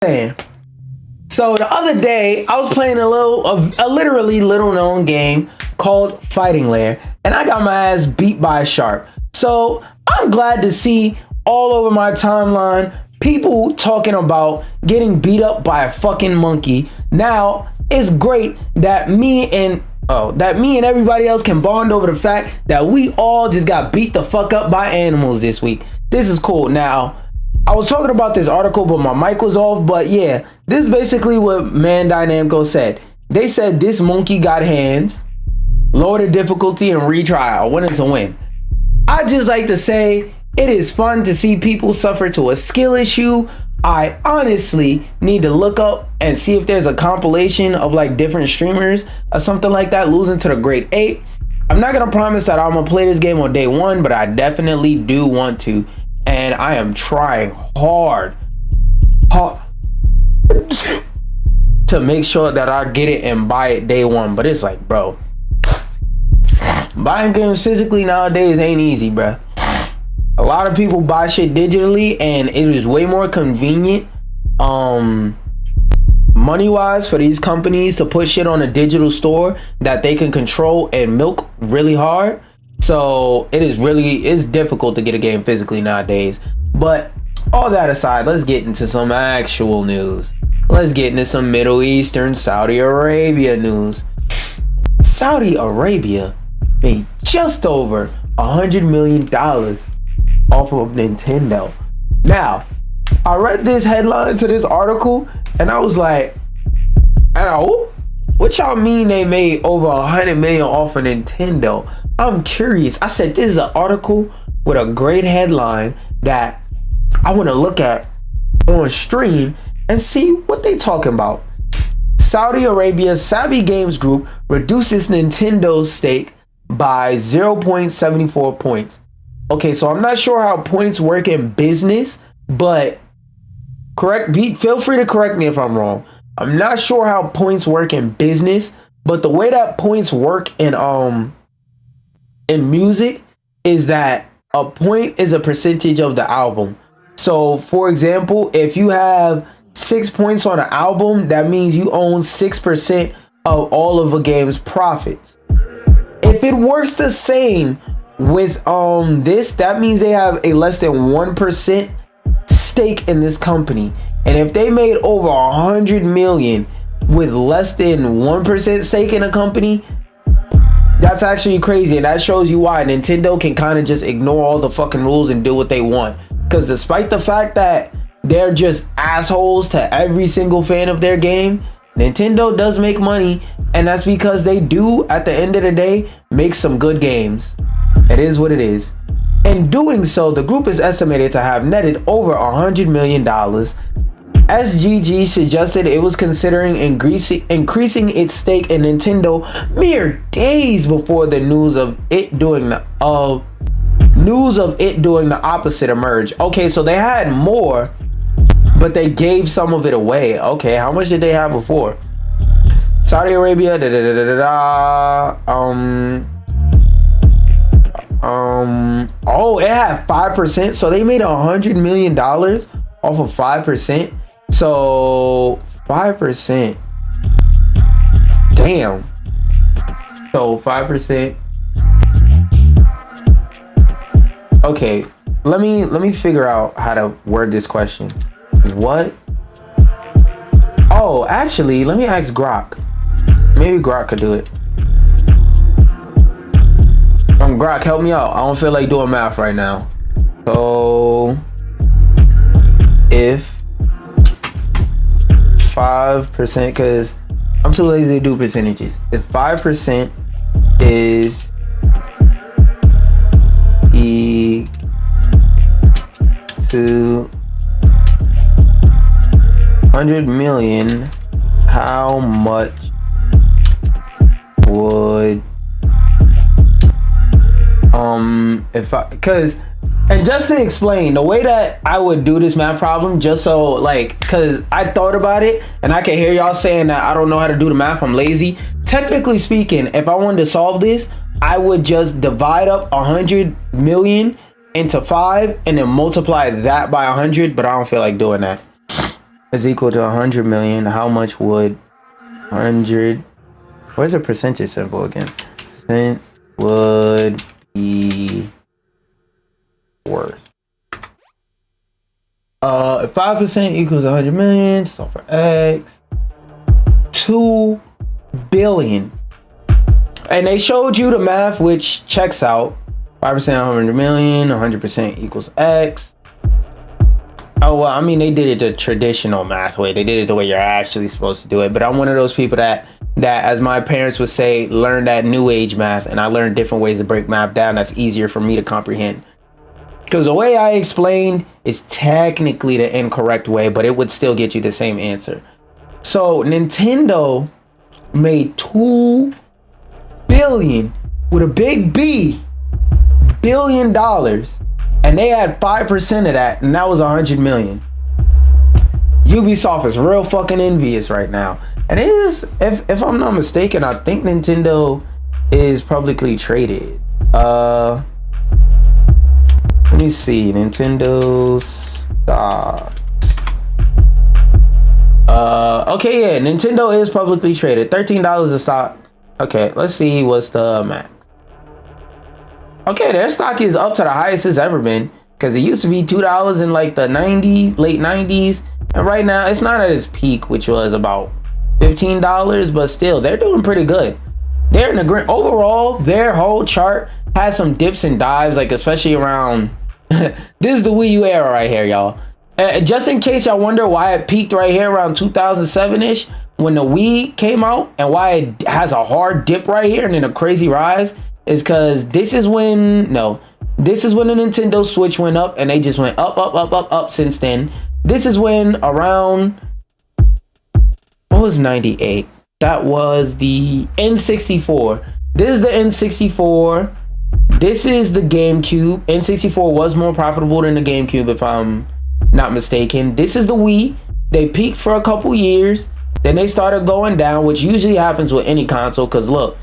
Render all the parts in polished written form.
saying. So the other day, I was playing a literally little known game called Fighting Lair, and I got my ass beat by a shark. So I'm glad to see all over my timeline people talking about getting beat up by a fucking monkey. Now it's great that me and everybody else can bond over the fact that we all just got beat the fuck up by animals this week. This is cool. Now, I was talking about this article, but my mic was off. But yeah, this is basically what Bandai Namco said. They said this monkey got hands, lower the difficulty, and retry. A win is a win. I just like to say it is fun to see people suffer to a skill issue. I honestly need to look up and see if there's a compilation of like different streamers or something like that losing to the Great 8. I'm not gonna promise that I'm gonna play this game on day one, but I definitely do want to, and I am trying hard to make sure that I get it and buy it day one. But it's like, bro, buying games physically nowadays ain't easy, bro. A lot of people buy shit digitally, and it is way more convenient money wise for these companies to put shit on a digital store that they can control and milk really hard. So it's difficult to get a game physically nowadays. But all that aside, let's get into some actual news. Let's get into some Middle Eastern Saudi Arabia news. Saudi Arabia made just over $100 million off of Nintendo. Now, I read this headline to this article and I was like, what y'all mean they made over $100 million off of Nintendo? I'm curious. I said this is an article with a great headline that I want to look at on stream and see what they talking about. Saudi Arabia's Savvy Games Group reduces Nintendo's stake by 0.74 points. Okay, so I'm not sure how points work in business, but feel free to correct me if I'm wrong. I'm not sure how points work in business, but the way that points work in music is that a point is a percentage of the album. So, for example, if you have 6 points on an album, that means you own 6% of all of a game's profits. If it works the same with this, that means they have a less than 1% stake in this company. And if they made over 100 million with less than 1% stake in a company, that's actually crazy. And that shows you why Nintendo can kind of just ignore all the fucking rules and do what they want. Because despite the fact that they're just assholes to every single fan of their game, Nintendo does make money, and that's because they do, at the end of the day, make some good games. It is what it is. In doing so, the group is estimated to have netted over $100 million. SGG suggested it was considering increasing its stake in Nintendo mere days before the news of it doing the opposite emerged. Okay, so they had more, but they gave some of it away. Okay, how much did they have before? Saudi Arabia, oh, it had 5%, so they made $100 million off of 5%. So 5%, damn. So 5%. Okay, let me figure out how to word this question. What? Oh, actually, let me ask Grok. Maybe Grok could do it. Grok, help me out. I don't feel like doing math right now. So if 5%, because I'm too lazy to do percentages. If 5% is to 100 million, how much would and just to explain the way that I would do this math problem, just so like, because I thought about it and I can hear y'all saying that I don't know how to do the math, I'm lazy. Technically speaking, if I wanted to solve this, I would just divide up 100 million into 5 and then multiply that by 100, but I don't feel like doing that. is equal to 100 million, how much would 100, where's the percentage symbol again? Percent would be worth. 5% equals 100 million, so for X, 2 billion. And they showed you the math, which checks out. 5% 100 million, 100% equals X. Oh, well, I mean, they did it the traditional math way. They did it the way you're actually supposed to do it. But I'm one of those people that as my parents would say, learn that new age math. And I learned different ways to break math down that's easier for me to comprehend. Because the way I explained is technically the incorrect way, but it would still get you the same answer. So Nintendo made $2 billion with a big B, $1 billion, and they had 5% of that, and that was 100 million. Ubisoft is real fucking envious right now. And it is, if I'm not mistaken, I think Nintendo is publicly traded. Let me see, Nintendo stock. Okay, yeah, Nintendo is publicly traded. $13 a stock. Okay, let's see what's the max. Okay, their stock is up to the highest it's ever been, because it used to be $2 in like the late 90s, and right now it's not at its peak, which was about $15, but still they're doing pretty good. They're in the green. Overall, their whole chart has some dips and dives, like especially around this is the Wii U era right here, y'all. Just in case y'all wonder why it peaked right here around 2007-ish when the Wii came out, and why it has a hard dip right here and then a crazy rise, is because this is when the Nintendo Switch went up, and they just went up since then. This is when around, what was 98? That was the N64. This is the N64. This is the GameCube. N64 was more profitable than the GameCube, if I'm not mistaken. This is the Wii. They peaked for a couple years, then they started going down, which usually happens with any console, because look,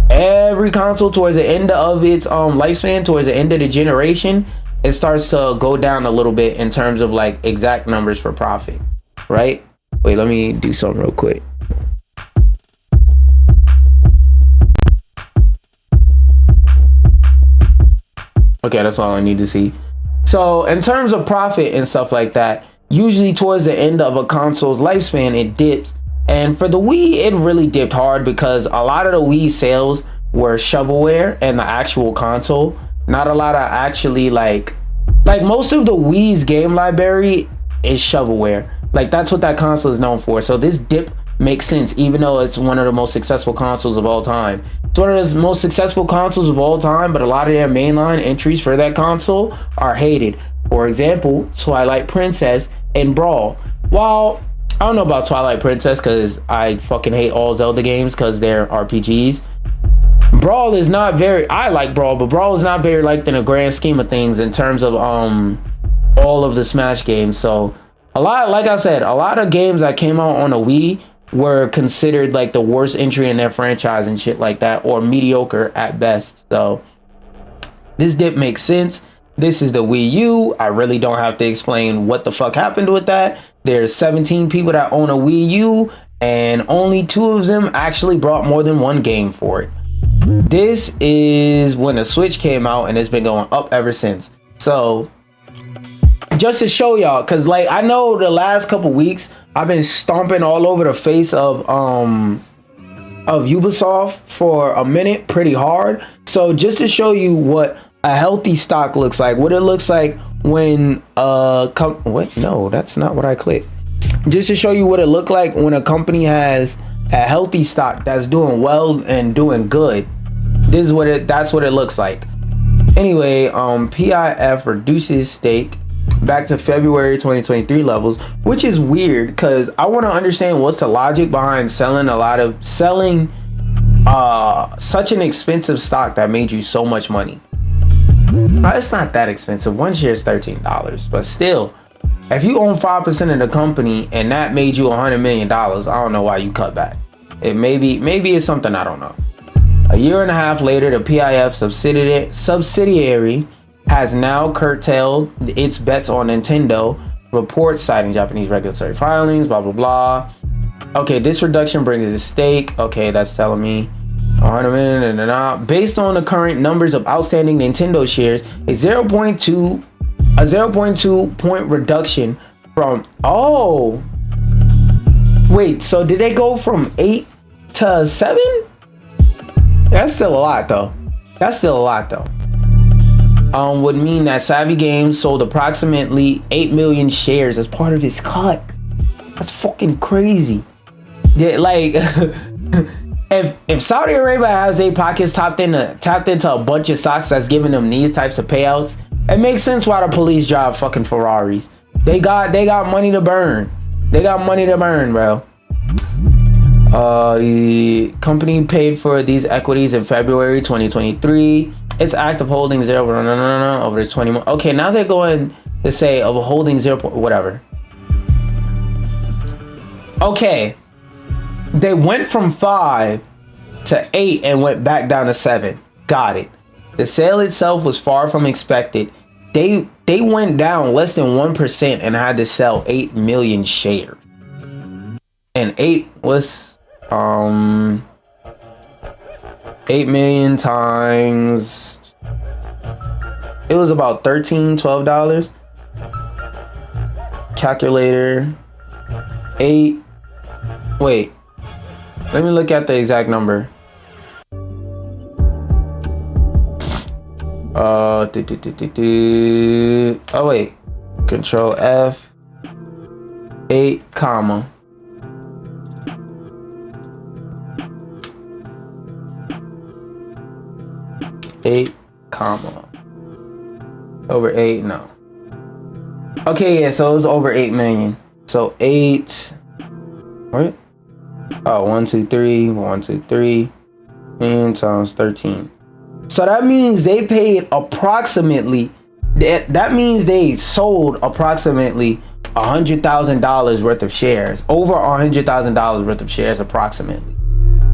every console towards the end of its lifespan, towards the end of the generation, it starts to go down a little bit in terms of like exact numbers for profit, right? Wait, let me do something real quick. Okay, that's all I need to see. So in terms of profit and stuff like that, usually towards the end of a console's lifespan, it dips. And for the Wii, it really dipped hard because a lot of the Wii sales were shovelware and the actual console. Not a lot of actually like most of the Wii's game library is shovelware. Like that's what that console is known for. So this dip makes sense, even though it's one of the most successful consoles of all time. It's one of the most successful consoles of all time, but a lot of their mainline entries for that console are hated. For example, Twilight Princess and Brawl. While I don't know about Twilight Princess because I fucking hate all Zelda games because they're RPGs. Brawl is not very, I like Brawl, but Brawl is not very liked in the grand scheme of things in terms of all of the Smash games. So a lot, like I said, a lot of games that came out on a Wii were considered like the worst entry in their franchise and shit like that, or mediocre at best. So this dip makes sense. This is the Wii U. I really don't have to explain what the fuck happened with that. There's 17 people that own a Wii U, and only 2 of them actually brought more than one game for it. This is when the Switch came out, and it's been going up ever since. So just to show y'all, because like I know the last couple weeks I've been stomping all over the face of Ubisoft for a minute pretty hard. So just to show you what a healthy stock looks like, what it looks like when wait, no, that's not what I clicked. Just to show you what it looked like when a company has a healthy stock that's doing well and doing good. This is what that's what it looks like. Anyway, PIF reduces stake back to February 2023 levels, which is weird because I want to understand what's the logic behind selling such an expensive stock that made you so much money. It's not that expensive. One share is $13, but still, if you own 5% of the company and that made you $100 million, I don't know why you cut back. It maybe it's something I don't know. A year and a half later, the PIF subsidiary has now curtailed its bets on Nintendo reports citing Japanese regulatory filings, blah, blah, blah. Okay, this reduction brings the stake. Okay, that's telling me 100 million and based on the current numbers of outstanding Nintendo shares, a 0.2 point reduction from, oh, wait, so did they go from 8 to 7? That's still a lot though. Would mean that Savvy Games sold approximately 8 million shares as part of this cut. That's fucking crazy. Yeah, like if Saudi Arabia has their pockets tapped into a bunch of stocks that's giving them these types of payouts, it makes sense why the police drive fucking Ferraris. They got money to burn. They got money to burn, bro. The company paid for these equities in February 2023. Its active holding zero. No, over this 20 months. Okay, now they're going to say of a holding 0. Whatever. Okay, they went from 5 to 8 and went back down to 7. Got it. The sale itself was far from expected. They went down less than 1% and had to sell 8 million shares. And 8 was 8 million times, it was about $12. Calculator. 8. Wait, let me look at the exact number. Oh wait, Control F. 8 comma. Over 8, no. Okay, yeah, so it was over 8 million. So 8, what? Oh, 1, 2, 3 million times 13. So that means they paid approximately, that means they sold approximately $100,000 worth of shares, over $100,000 worth of shares approximately.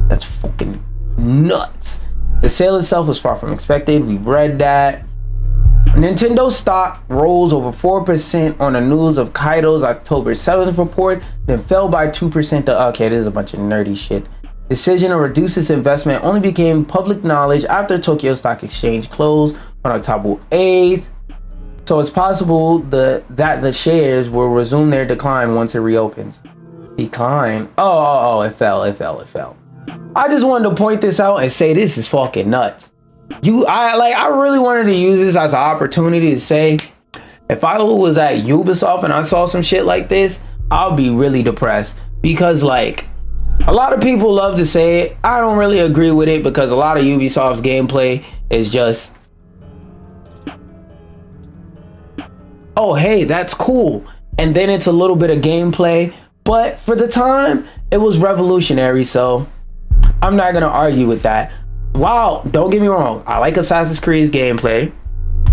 That's fucking nuts. The sale itself was far from expected. We read that. Nintendo stock rose over 4% on the news of Kaido's October 7th report, then fell by 2% to, okay, this is a bunch of nerdy shit. Decision to reduce its investment only became public knowledge after Tokyo Stock Exchange closed on October 8th. So it's possible that the shares will resume their decline once it reopens. Decline? Oh, it fell. I just wanted to point this out and say this is fucking nuts. I really wanted to use this as an opportunity to say, if I was at Ubisoft and I saw some shit like this, I'll be really depressed, because like a lot of people love to say it. I don't really agree with it, because a lot of Ubisoft's gameplay is just, oh hey, that's cool, and then it's a little bit of gameplay, but for the time it was revolutionary, so I'm not gonna argue with that. Wow, don't get me wrong, I like Assassin's Creed's gameplay.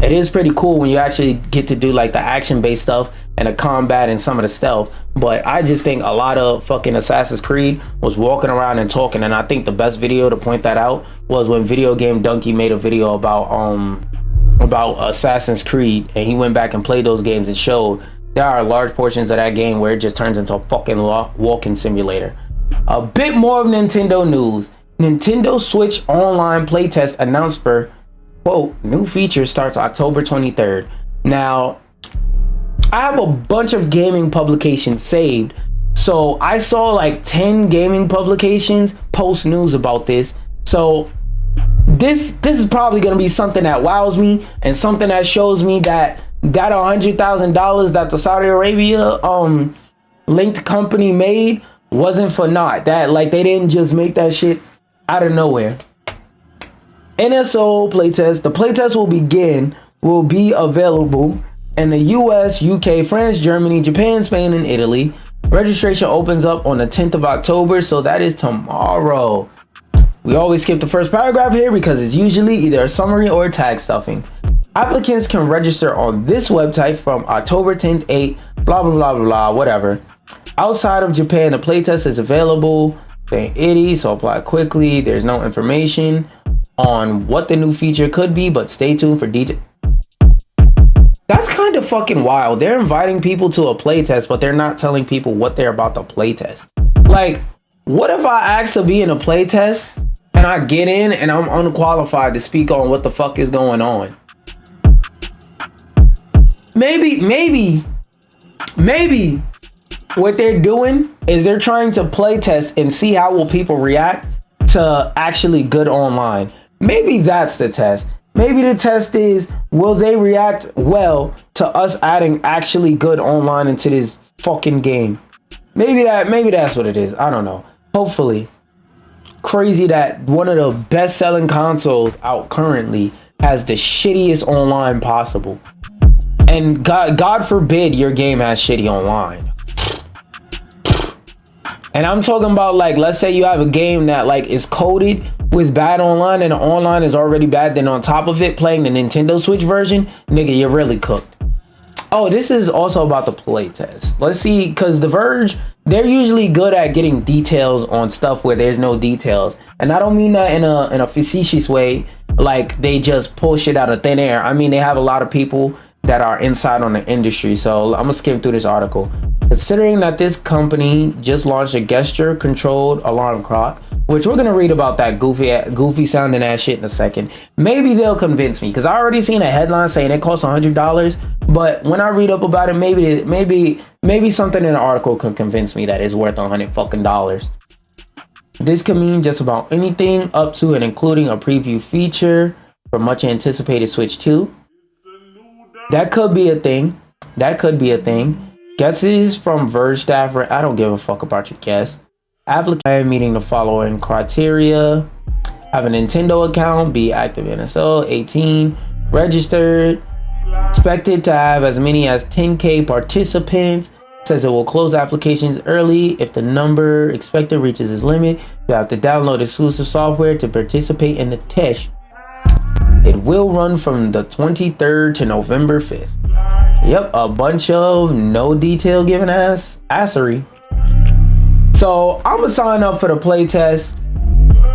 It is pretty cool when you actually get to do like the action-based stuff and the combat and some of the stealth, but I just think a lot of fucking Assassin's Creed was walking around and talking, and I think the best video to point that out was when Video Game Donkey made a video about Assassin's Creed, and he went back and played those games and showed there are large portions of that game where it just turns into a fucking walking simulator. A bit more of Nintendo news. Nintendo Switch Online playtest announced for, quote, new feature starts October 23rd. Now, I have a bunch of gaming publications saved, so I saw like 10 gaming publications post news about this. So this is probably gonna be something that wows me, and something that shows me that $100,000 that the Saudi Arabia linked company made wasn't for naught. That like they didn't just make that shit out of nowhere. NSO playtest. The playtest will be available in the US, UK, France, Germany, Japan, Spain, and Italy. Registration opens up on the 10th of October, so that is tomorrow. We always skip the first paragraph here because it's usually either a summary or a tag stuffing. Applicants can register on this website from October 10th, 8, blah, blah, blah, blah, whatever. Outside of Japan, the playtest is available in Italy, so apply quickly. There's no information on what the new feature could be, but stay tuned for details. That's kind of fucking wild. They're inviting people to a playtest, but they're not telling people what they're about to playtest. Like, what if I ask to be in a playtest and I get in and I'm unqualified to speak on what the fuck is going on? Maybe what they're doing is they're trying to playtest and see how will people react to actually good online. Maybe that's the test. Maybe the test is, will they react well to us adding actually good online into this fucking game? Maybe that's what it is. I don't know. Hopefully. Crazy that one of the best-selling consoles out currently has the shittiest online possible. And God forbid your game has shitty online. And I'm talking about, like, let's say you have a game that, like, is coded with bad online and the online is already bad. Then on top of it, playing the Nintendo Switch version, nigga, you're really cooked. Oh, this is also about the playtest. Let's see, because The Verge, they're usually good at getting details on stuff where there's no details. And I don't mean that in a facetious way, like they just pull shit out of thin air. I mean, they have a lot of people that are inside on the industry. So I'm gonna skim through this article. Considering that this company just launched a gesture controlled alarm clock, which we're gonna read about that goofy sounding ass shit in a second. Maybe they'll convince me, because I already seen a headline saying it costs $100. But when I read up about it, maybe something in the article can convince me that it's worth $100 fucking dollars. This could mean just about anything up to and including a preview feature for much anticipated Switch 2. That could be a thing. Guesses from Verge staffer. I don't give a fuck about your guess. Applicant meeting the following criteria: have a Nintendo account, be active NSO, 18, registered, expected to have as many as 10K participants. Says it will close applications early if the number expected reaches its limit. You have to download exclusive software to participate in the test. It will run from the 23rd to November 5th. Yep, a bunch of no detail given assery. So I'm gonna sign up for the playtest.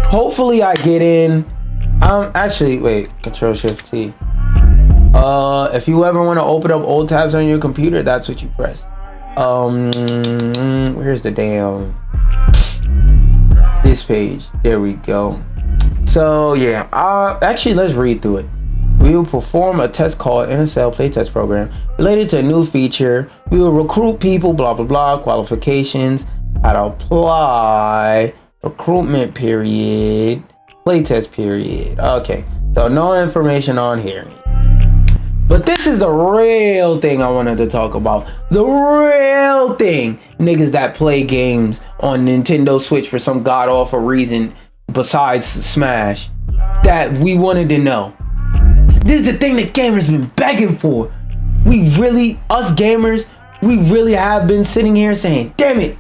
Hopefully I get in. Actually, wait, Control-Shift-T. If you ever want to open up old tabs on your computer, that's what you press. Where's the damn this page? There we go. So yeah, actually let's read through it. We will perform a test called NSL playtest program related to a new feature. We will recruit people, blah blah blah, qualifications, how to apply, recruitment period, playtest period. Okay, so no information on here. But this is the real thing I wanted to talk about. The real thing. Niggas that play games on Nintendo Switch for some god-awful reason besides Smash that we wanted to know. This is the thing that gamers been begging for. Us gamers, we really have been sitting here saying, damn it,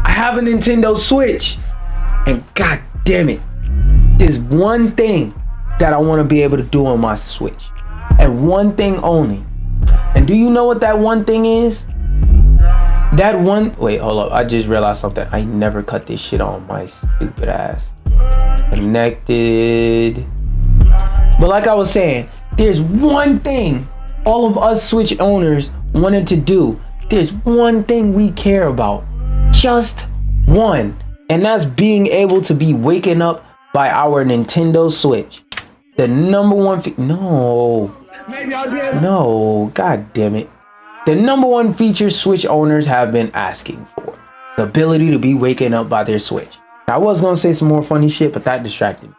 I have a Nintendo Switch, and god damn it, there's one thing that I want to be able to do on my Switch, and one thing only. And do you know what that one thing is? Wait, hold up, I just realized something. I never cut this shit on my stupid ass. Connected. But like I was saying, there's one thing all of us Switch owners wanted to do. There's one thing we care about, just one, and that's being able to be waken up by our Nintendo Switch. The number one no, god damn it. The number one feature Switch owners have been asking for: the ability to be waken up by their Switch. I was gonna say some more funny shit, but that distracted me.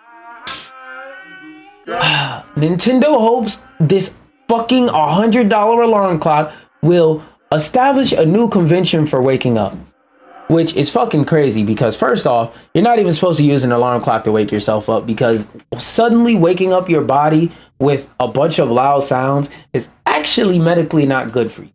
Nintendo hopes this fucking $100 alarm clock will establish a new convention for waking up, which is fucking crazy because first off, you're not even supposed to use an alarm clock to wake yourself up, because suddenly waking up your body with a bunch of loud sounds is actually medically not good for you.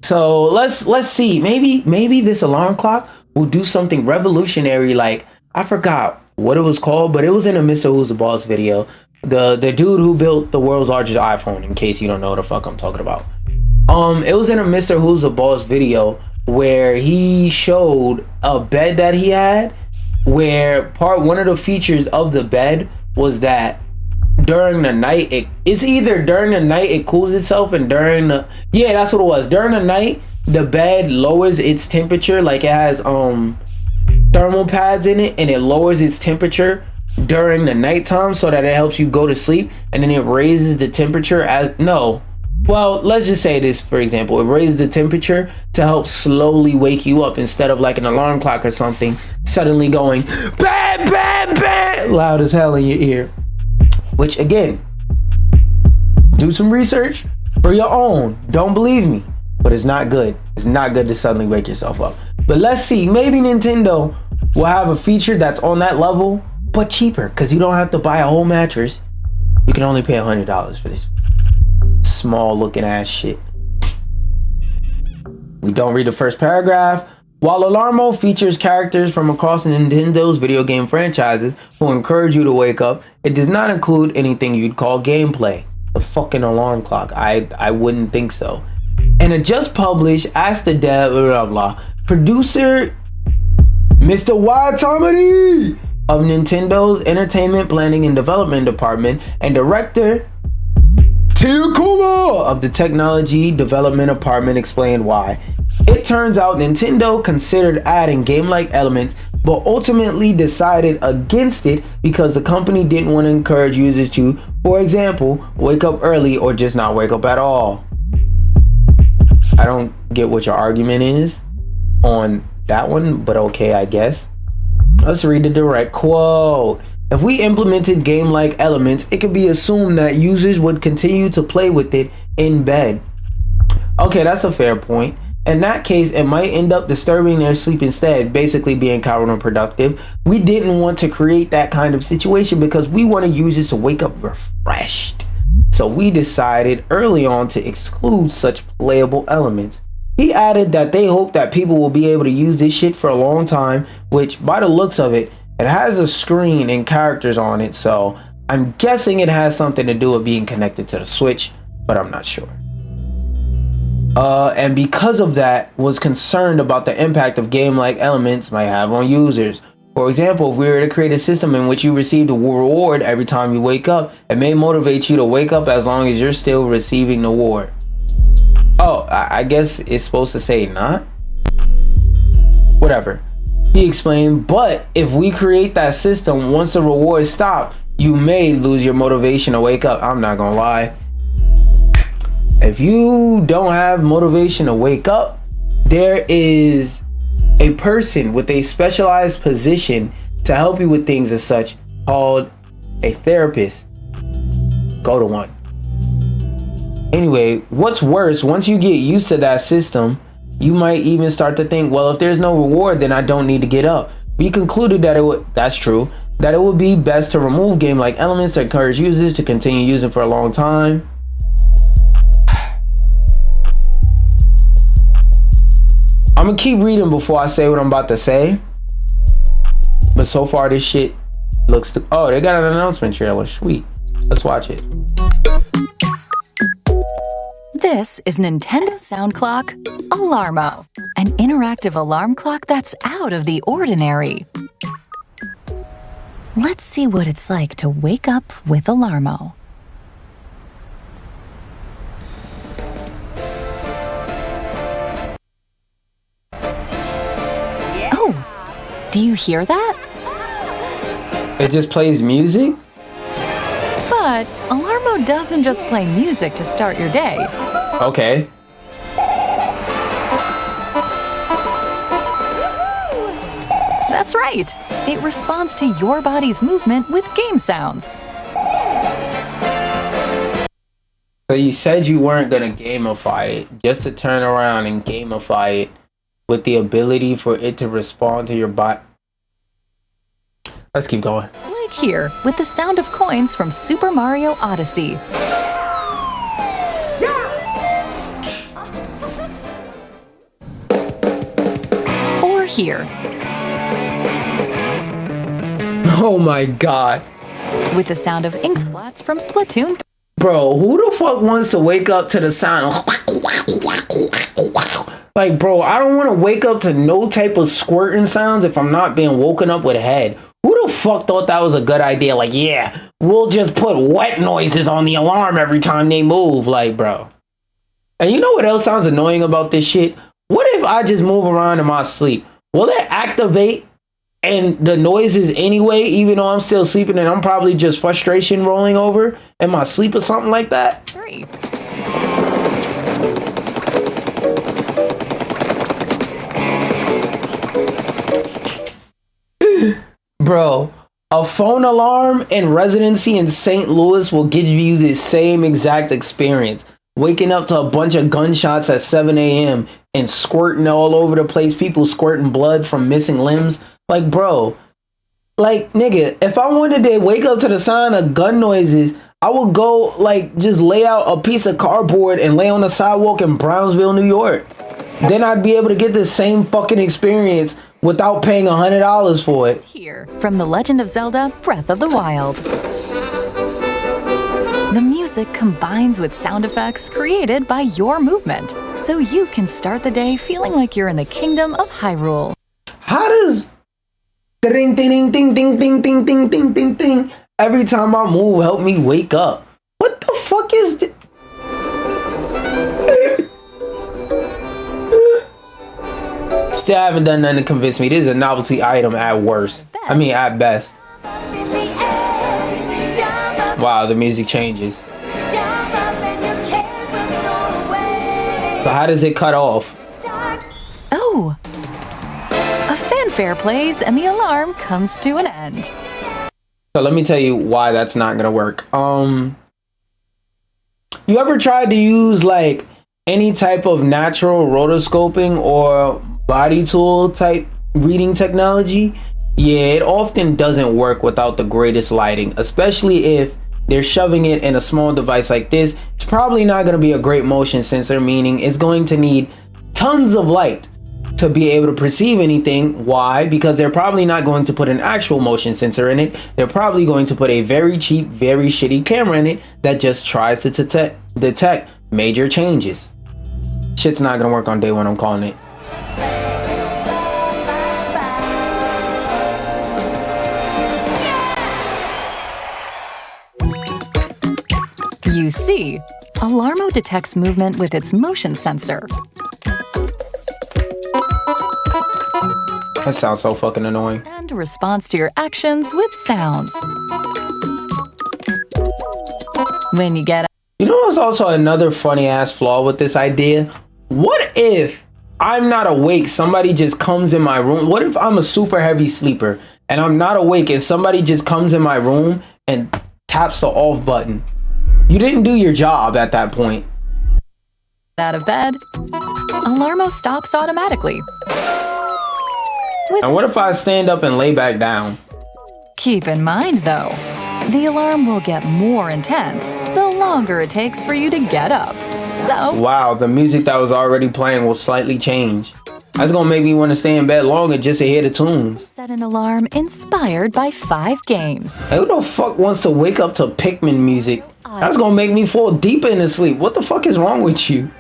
So let's see, maybe this alarm clock will do something revolutionary. Like, I forgot what it was called, but it was in a Mr. Who's the Boss video. The dude who built the world's largest iPhone, in case you don't know what the fuck I'm talking about. It was in a Mr. Who's the Boss video where he showed a bed that he had, where one of the features of the bed was that during the night, it's either during the night it cools itself, and during the, yeah, that's what it was. During the night, the bed lowers its temperature, like it has thermal pads in it, and it lowers its temperature during the nighttime so that it helps you go to sleep, and then it raises the temperature well, let's just say this, for example, it raises the temperature to help slowly wake you up instead of like an alarm clock or something suddenly going bang, bang, bang, loud as hell in your ear. Which, again, do some research for your own. Don't believe me, but it's not good. It's not good to suddenly wake yourself up. But let's see, maybe Nintendo will have a feature that's on that level, but cheaper, because you don't have to buy a whole mattress. You can only pay $100 for this small looking ass shit. We don't read the first paragraph. While Alarmo features characters from across Nintendo's video game franchises who encourage you to wake up, it does not include anything you'd call gameplay. The fucking alarm clock. I wouldn't think so. And it just published, asked the dev, blah blah. Producer Mr. Watamari of Nintendo's Entertainment Planning and Development Department and Director Takuma of the Technology Development Department explained why. It turns out Nintendo considered adding game-like elements, but ultimately decided against it because the company didn't want to encourage users to, for example, wake up early or just not wake up at all. I don't get what your argument is on that one, but okay, I guess. Let's read the direct quote. If we implemented game-like elements, it could be assumed that users would continue to play with it in bed. Okay, that's a fair point. In that case, it might end up disturbing their sleep instead, basically being counterproductive. We didn't want to create that kind of situation because we wanted users to wake up refreshed. So we decided early on to exclude such playable elements. He added that they hope that people will be able to use this shit for a long time, which by the looks of it, it has a screen and characters on it, so I'm guessing it has something to do with being connected to the Switch, but I'm not sure. And because of that, was concerned about the impact of game-like elements might have on users. For example, if we were to create a system in which you received a reward every time you wake up, it may motivate you to wake up as long as you're still receiving the reward. Oh, I guess it's supposed to say not? Whatever. He explained, but if we create that system, once the rewards stop, you may lose your motivation to wake up. I'm not gonna lie. If you don't have motivation to wake up, there is a person with a specialized position to help you with things as such called a therapist. Go to one. Anyway, what's worse, once you get used to that system, you might even start to think, well, if there's no reward, then I don't need to get up. We concluded that that it would be best to remove game-like elements to encourage users to continue using for a long time. I'm gonna keep reading before I say what I'm about to say. But so far this shit looks oh, they got an announcement trailer. Sweet. Let's watch it. This is Nintendo Sound Clock Alarmo, an interactive alarm clock that's out of the ordinary. Let's see what it's like to wake up with Alarmo. Oh, do you hear that? It just plays music? But Alarmo doesn't just play music to start your day. Okay. That's right. It responds to your body's movement with game sounds. So you said you weren't gonna gamify it, just to turn around and gamify it with the ability for it to respond to your body. Let's keep going. Like here, with the sound of coins from Super Mario Odyssey. Or here. Oh my god. With the sound of ink splats from Splatoon. Bro, who the fuck wants to wake up to the sound of... Like, bro, I don't want to wake up to no type of squirting sounds if I'm not being woken up with a head. Who the fuck thought that was a good idea? Like, yeah, we'll just put wet noises on the alarm every time they move. Like, bro. And you know what else sounds annoying about this shit? What if I just move around in my sleep? Will it activate and the noises anyway, even though I'm still sleeping, and I'm probably just frustration rolling over in my sleep or something like that? 3. Bro, a phone alarm and residency in St. Louis will give you the same exact experience. Waking up to a bunch of gunshots at 7 a.m. and squirting all over the place, people squirting blood from missing limbs. Like, bro, like, nigga, if I wanted to wake up to the sound of gun noises, I would go, like, just lay out a piece of cardboard and lay on the sidewalk in Brownsville, New York. Then I'd be able to get the same fucking experience without paying $100 for it. Here, from The Legend of Zelda: Breath of the Wild. The music combines with sound effects created by your movement, so you can start the day feeling like you're in the kingdom of Hyrule. How does ding ding ding ding ding ding ding ding ding ding every time I move help me wake up? What the fuck is this? Still haven't done nothing to convince me. This is a novelty item at worst. I mean, at best. Wow, the music changes. So how does it cut off? Oh! A fanfare plays and the alarm comes to an end. So let me tell you why that's not gonna work. You ever tried to use like any type of natural rotoscoping or body tool type reading technology? Yeah, it often doesn't work without the greatest lighting, especially if they're shoving it in a small device like this. It's probably not going to be a great motion sensor, meaning it's going to need tons of light to be able to perceive anything. Why? Because they're probably not going to put an actual motion sensor in it. They're probably going to put a very cheap, very shitty camera in it that just tries to detect major changes. Shit's not going to work on day one, I'm calling it. You see, Alarmo detects movement with its motion sensor. That sounds so fucking annoying. And responds to your actions with sounds. When you get... You know what's also another funny ass flaw with this idea? What if I'm not awake, somebody just comes in my room? What if I'm a super heavy sleeper and I'm not awake and somebody just comes in my room and taps the off button? You didn't do your job at that point. Out of bed, Alarmo stops automatically. And what if I stand up and lay back down? Keep in mind, though, the alarm will get more intense the longer it takes for you to get up. So... Wow, the music that was already playing will slightly change. That's gonna make me want to stay in bed longer just to hear the tunes. Set an alarm inspired by 5 games. Hey, who the fuck wants to wake up to Pikmin music? That's gonna make me fall deeper into sleep. What the fuck is wrong with you?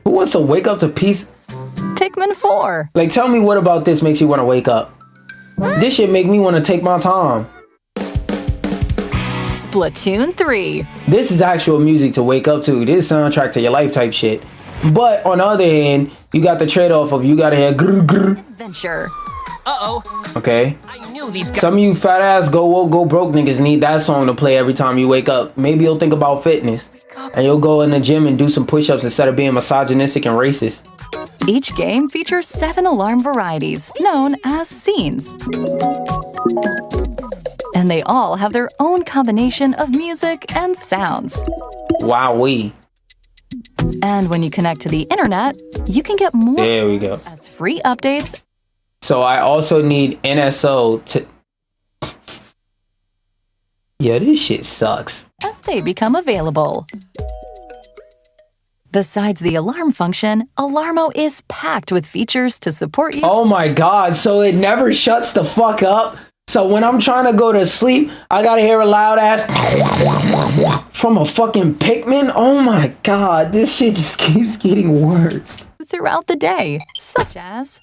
Who wants to wake up to Pikmin 4. Like, tell me what about this makes you want to wake up? This shit make me want to take my time. Splatoon 3. This is actual music to wake up to. This is soundtrack to your life type shit. But on the other hand, you got the trade-off of you gotta hear grr grr. Adventure. Uh-oh. Okay. I knew these guys. Some of you fat ass go woke go broke niggas need that song to play every time you wake up. Maybe you'll think about fitness. And you'll go in the gym and do some push-ups instead of being misogynistic and racist. Each game features 7 alarm varieties, known as scenes. And they all have their own combination of music and sounds. Wowee. And when you connect to the internet, you can get more There we go. as free updates. So I also need NSO to... Yeah, this shit sucks. As they become available. Besides the alarm function, Alarmo is packed with features to support you. Oh my god, so it never shuts the fuck up? So when I'm trying to go to sleep, I gotta hear a loud ass from a fucking Pikmin? Oh my god, this shit just keeps getting worse. Throughout the day, such as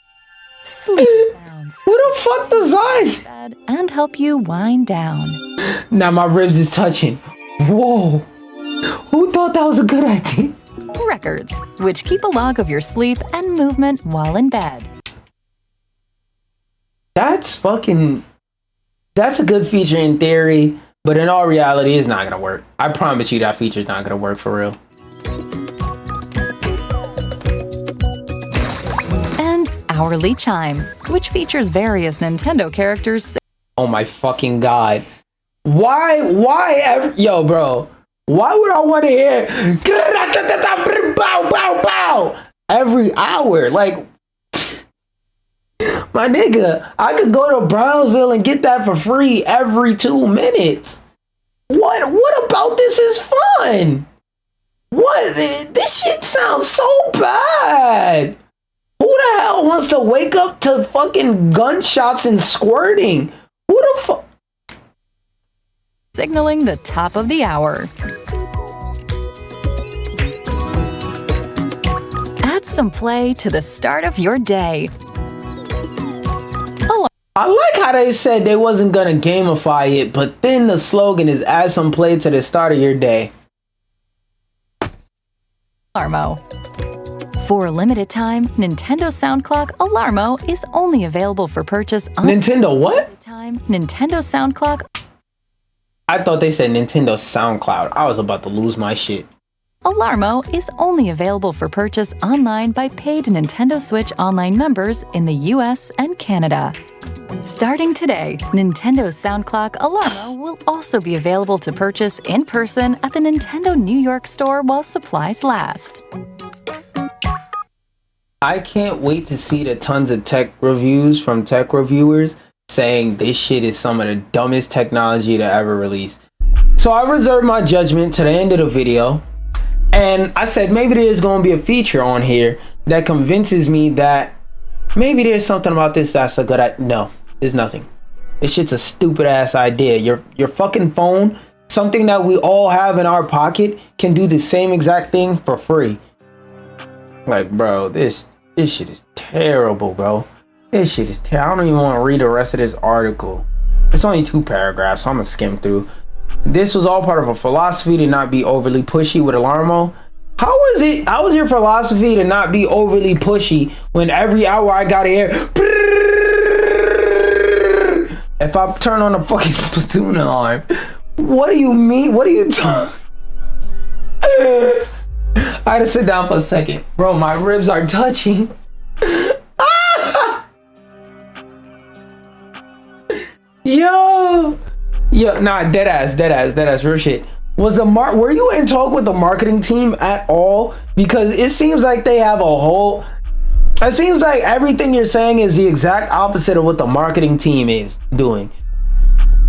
sleep sounds. Who the fuck designed? Bed and help you wind down. Now my ribs is touching. Whoa. Who thought that was a good idea? Records, which keep a log of your sleep and movement while in bed. That's a good feature in theory, but in all reality, it's not gonna work. I promise you that feature's not gonna work for real. And Hourly Chime, which features various Nintendo characters. Oh my fucking god. Yo, bro. Why would I want to hear bow, bow, bow every hour? Like, my nigga, I could go to Brownsville and get that for free every 2 minutes. What about this is fun? What? This shit sounds so bad. Who the hell wants to wake up to fucking gunshots and squirting? Who the fuck? Signaling the top of the hour. Add some play to the start of your day. I like how they said they wasn't gonna gamify it, but then the slogan is add some play to the start of your day. Alarmo. For a limited time, Nintendo Sound Clock Alarmo is only available for purchase on Nintendo what? Nintendo Sound Clock. I thought they said Nintendo SoundCloud. I was about to lose my shit. Alarmo is only available for purchase online by paid Nintendo Switch Online members in the US and Canada. Starting today, Nintendo Sound Clock Alarmo will also be available to purchase in person at the Nintendo New York store while supplies last. I can't wait to see the tons of tech reviews from tech reviewers saying this shit is some of the dumbest technology to ever release. So I reserved my judgment to the end of the video, and I said maybe there's going to be a feature on here that convinces me that maybe there's something about this that's a good idea. No, there's nothing. This shit's a stupid ass idea. Your fucking phone, something that we all have in our pocket, can do the same exact thing for free. Like, bro, this shit is terrible, bro. This shit is terrible. I don't even want to read the rest of this article. It's only 2 paragraphs, so I'm gonna skim through. This was all part of a philosophy to not be overly pushy with Alarmo. How was your philosophy to not be overly pushy when every hour I gotta hear if I turn on a fucking Splatoon alarm? What do you mean? What are you talking? I had to sit down for a second. Bro, my ribs are touching. Yo, nah, dead ass, real shit. Were you in talk with the marketing team at all? Because it seems like they have a whole. It seems like everything you're saying is the exact opposite of what the marketing team is doing.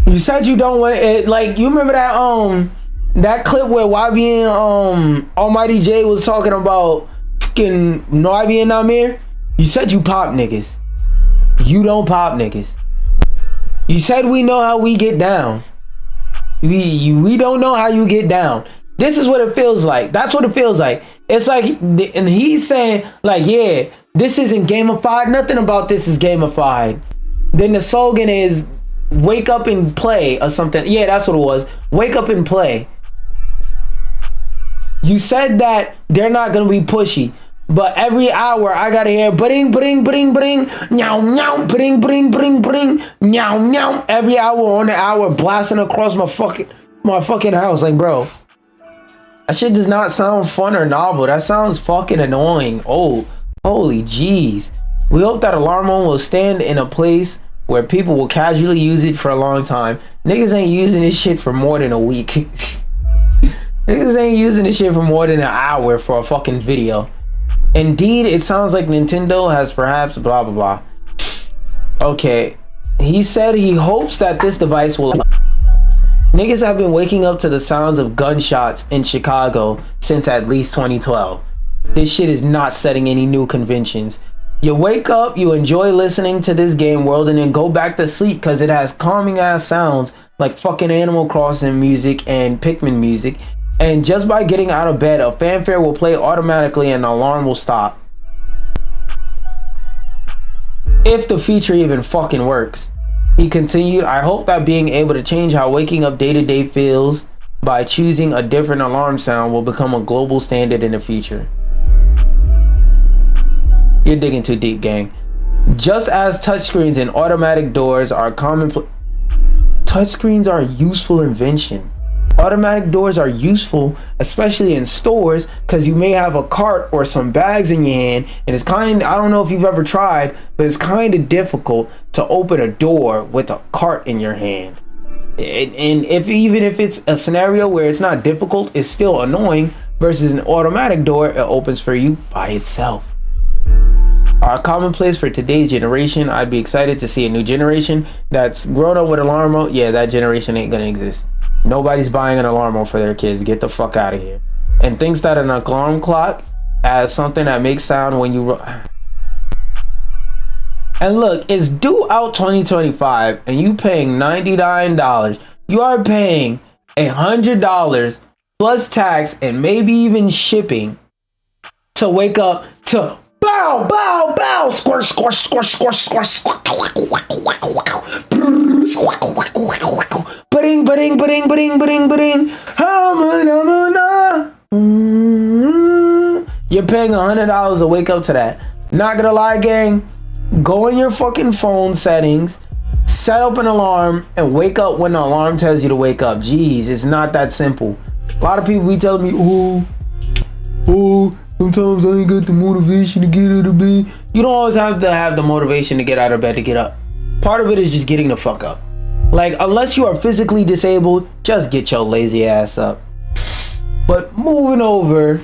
You said you don't want it. Like, you remember that clip where YB and Almighty J was talking about fucking YB and Namir? You said you pop niggas. You don't pop niggas. You said we know how we get down. We don't know how you get down. This is what it feels like. That's what it feels like. It's like, and he's saying like, yeah, this isn't gamified. Nothing about this is gamified. Then the slogan is wake up and play or something. Yeah, that's what it was. Wake up and play. You said that they're not gonna be pushy, but every hour I gotta hear bring, meow, meow, bring, meow, meow. Every hour on the hour blasting across my fucking house. Like, bro, that shit does not sound fun or novel. That sounds fucking annoying. Oh, holy jeez. We hope that Alarmo will stand in a place where people will casually use it for a long time. Niggas ain't using this shit for more than a week. Niggas ain't using this shit for more than an hour for a fucking video. Indeed, it sounds like Nintendo has perhaps blah blah blah. Okay, he said he hopes that this device will. Niggas have been waking up to the sounds of gunshots in Chicago since at least 2012. This shit is not setting any new conventions. You wake up, you enjoy listening to this game world, and then go back to sleep because it has calming ass sounds like fucking Animal Crossing music and Pikmin music. And just by getting out of bed, a fanfare will play automatically and the alarm will stop. if the feature even fucking works. He continued, I hope that being able to change how waking up day-to-day feels by choosing a different alarm sound will become a global standard in the future. You're digging too deep, gang. Just as touchscreens and automatic doors are commonplace, touchscreens are a useful invention. Automatic doors are useful, especially in stores, because you may have a cart or some bags in your hand, and it's kind of, I don't know if you've ever tried, but it's kind of difficult to open a door with a cart in your hand. And even if it's a scenario where it's not difficult, it's still annoying, versus an automatic door, it opens for you by itself. Are commonplace for today's generation. I'd be excited to see a new generation that's grown up with alarm mode. Yeah, that generation ain't gonna exist. Nobody's buying an alarm mode for their kids. Get the fuck out of here. And thinks that an alarm clock as something that makes sound when you and look, it's due out 2025 and you paying $99. You are paying $100 plus tax and maybe even shipping to wake up to bow, bow, bow, squish, squish, squish, squish, squish, ba-ding, ba-ding, ba-ding, ba-ding, ba-ding, ba-ding. You're paying $100 to wake up to that. Not gonna lie, gang. Go in your fucking phone settings, set up an alarm, and wake up when the alarm tells you to wake up. Jeez, it's not that simple. A lot of people be telling me, sometimes I ain't got the motivation to get out of bed. You don't always have to have the motivation to get out of bed to get up. Part of it is just getting the fuck up. Like, unless you are physically disabled, just get your lazy ass up. But moving over,